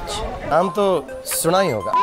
राज नाम तो सुना ही होगा।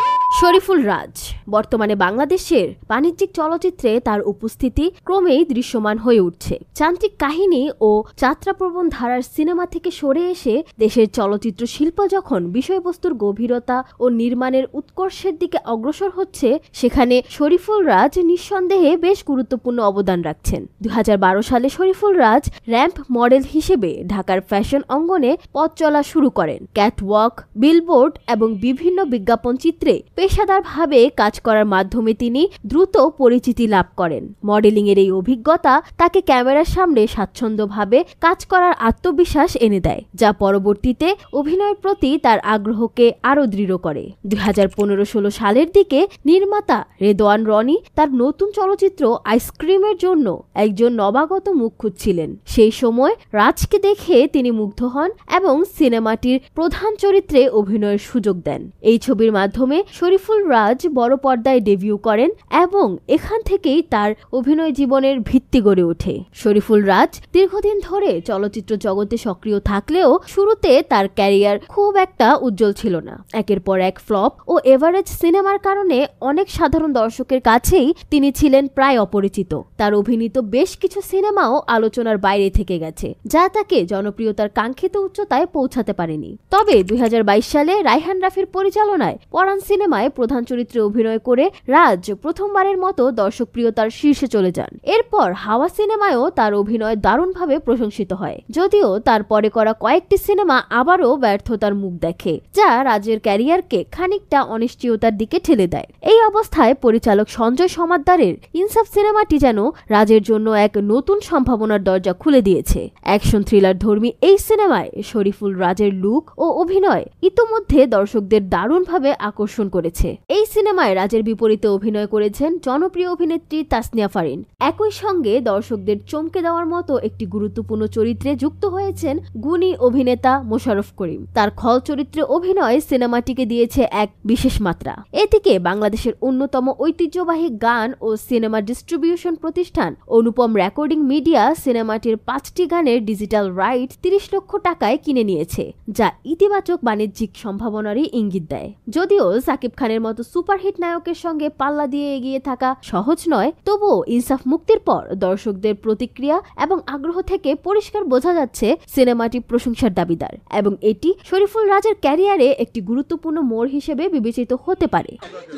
শরীফুল রাজ বর্তমানে বাংলাদেশের বাণিজ্যিক চলচ্চিত্রে তার উপস্থিতি ক্রমেই দৃশ্যমান হয়ে উঠছে। যান্ত্রিক কাহিনী ও যাত্রাপ্রবণ ধারার সিনেমা থেকে সরে এসে দেশের চলচ্চিত্র শিল্প যখন বিষয়বস্তুর গভীরতা ও নির্মাণের উৎকর্ষের দিকে অগ্রসর হচ্ছে, সেখানে শরীফুল রাজ নিঃসন্দেহে বেশ গুরুত্বপূর্ণ অবদান রাখছেন। 2012 সালে শরীফুল রাজ র্যাম্প মডেল হিসেবে ঢাকার ফ্যাশন অঙ্গনে পথ চলা শুরু করেন। ক্যাটওয়াক, বিলবোর্ড এবং বিভিন্ন বিজ্ঞাপন চিত্রে পেশাদারভাবে কাজ করার মাধ্যমে তিনি দ্রুত পরিচিতি লাভ করেন। মডেলিংয়ের এই অভিজ্ঞতা তাকে ক্যামেরার সামনে স্বাচ্ছন্দ্যভাবে কাজ করার আত্মবিশ্বাস এনে দেয়, যা পরবর্তীতে অভিনয়ের প্রতি তার আগ্রহকে আরও দৃঢ় করে। 2015-16 সালের দিকে নির্মাতা রেদওয়ান রনি তার নতুন চলচ্চিত্র আইসক্রিমের জন্য একজন নবাগত মুখ খুঁজছিলেন। সেই সময় রাজকে দেখে তিনি মুগ্ধ হন এবং সিনেমাটির প্রধান চরিত্রে অভিনয়ের সুযোগ দেন। এই ছবির মাধ্যমে শরীফুল রাজ বড় পর্দায় ডেবিউ করেন এবং এখান থেকেই তার অভিনয় জীবনের ভিত্তি গড়ে ওঠে। শরীফুল রাজ দীর্ঘদিন ধরে চলচ্চিত্র জগতে সক্রিয় থাকলেও শুরুতে তার ক্যারিয়ার খুব একটা উজ্জ্বল ছিল না। একের পর এক ফ্লপ ও এভারেজ সিনেমার কারণে অনেক সাধারণ দর্শকের কাছেই তিনি ছিলেন প্রায় অপরিচিত। তার অভিনীত বেশ কিছু সিনেমাও আলোচনার বাইরে থেকে গেছে, যা তাকে জনপ্রিয়তার কাঙ্ক্ষিত উচ্চতায় পৌঁছাতে পারেনি। তবে 2022 সালে রায়হান রাফির পরিচালনায় পরাণ সিনেমায় প্রধান চরিত্রে অভিনয় করে রাজ প্রথমবারের মতো দর্শকপ্রিয়তার শীর্ষে চলে যান। এরপর হাওয়া সিনেমায়ও তার অভিনয় দারুণভাবে প্রশংসিত হয়, যদিও তার পরে করা কয়েকটি সিনেমা আবারও ব্যর্থতার মুখ দেখে, যা রাজের ক্যারিয়ারকে খানিকটা অনিশ্চয়তার দিকে ঠেলে দেয়। এই অবস্থায় পরিচালক সঞ্জয় সমাদ্দারের ইনসাফ সিনেমাটি যেন রাজের জন্য এক নতুন সম্ভাবনার দরজা খুলে দিয়েছে। অ্যাকশন থ্রিলার ধর্মী এই সিনেমায় শরীফুল রাজের লুক ও অভিনয় ইতোমধ্যে দর্শকদের দারুণভাবে আকর্ষণ করেছে। এই সিনেমায় রাজের বিপরীতে অভিনয় করেছেন জনপ্রিয় অভিনেত্রী তাসনিয়া ফারিন। একই সঙ্গে দর্শকদের চমকে দেওয়ার মতো একটি গুরুত্বপূর্ণ চরিত্রে যুক্ত হয়েছেন গুণী অভিনেতা মোশাররফ করিম। তার খল চরিত্রে অভিনয় সিনেমাটিকে দিয়েছে এক বিশেষ মাত্রা। এদিকে বাংলাদেশের অন্যতম ঐতিহ্যবাহী গান ও সিনেমা ডিস্ট্রিবিউশন প্রতিষ্ঠান অনুপম রেকর্ডিং মিডিয়া সিনেমাটির 5টি গানের ডিজিটাল রাইটস 30 লক্ষ টাকায় কিনে নিয়েছে, যা ইতিবাচক বাণিজ্যিক সম্ভাবনারই ইঙ্গিত দেয়। যদিও সাকিব খানের মতো সুপারহিট নায়কের সঙ্গে পাল্লা দিয়ে এগিয়ে থাকা সহজ নয়, তবুও ইনসাফ মুক্তির পর দর্শকদের প্রতিক্রিয়া এবং আগ্রহ থেকে পরিষ্কার বোঝা যাচ্ছে সিনেমাটি প্রশংসার দাবিদার এবং এটি শরীফুল রাজের ক্যারিয়ারে একটি গুরুত্বপূর্ণ মোড় হিসেবে বিবেচিত হতে পারে।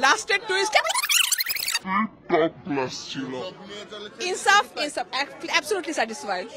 লাস্টের টুইস্ট ইনসাফ অ্যাবসলিউটলি স্যাটিসফাইড।